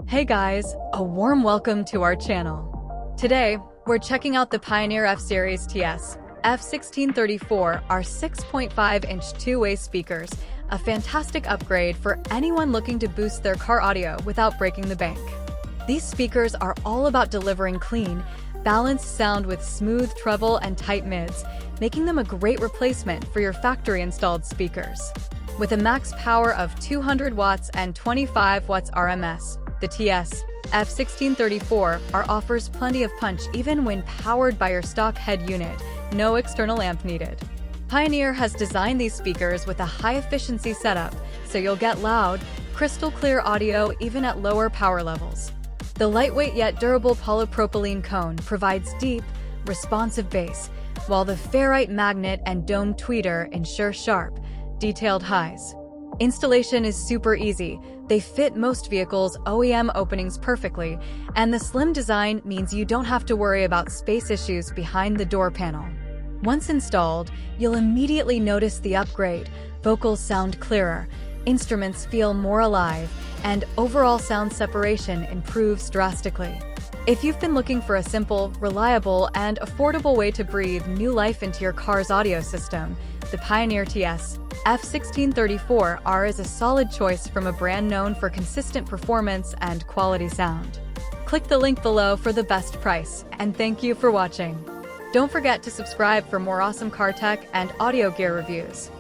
Hey guys, a warm welcome to our channel. Today, we're checking out the Pioneer F-Series TS-F1634R 6.5-inch two-way speakers, a fantastic upgrade for anyone looking to boost their car audio without breaking the bank. These speakers are all about delivering clean, balanced sound with smooth treble and tight mids, making them a great replacement for your factory-installed speakers. With a max power of 200 watts and 25 watts RMS, the TS-F1634R offers plenty of punch even when powered by your stock head unit, no external amp needed. Pioneer has designed these speakers with a high-efficiency setup, so you'll get loud, crystal-clear audio even at lower power levels. The lightweight yet durable polypropylene cone provides deep, responsive bass, while the ferrite magnet and dome tweeter ensure sharp, detailed highs. Installation is super easy. They fit most vehicles' OEM openings perfectly, and the slim design means you don't have to worry about space issues behind the door panel. Once installed, you'll immediately notice the upgrade. Vocals sound clearer, instruments feel more alive, and overall sound separation improves drastically. If you've been looking for a simple, reliable, and affordable way to breathe new life into your car's audio system, the Pioneer TS-F1634R is a solid choice from a brand known for consistent performance and quality sound. Click the link below for the best price, and thank you for watching. Don't forget to subscribe for more awesome car tech and audio gear reviews.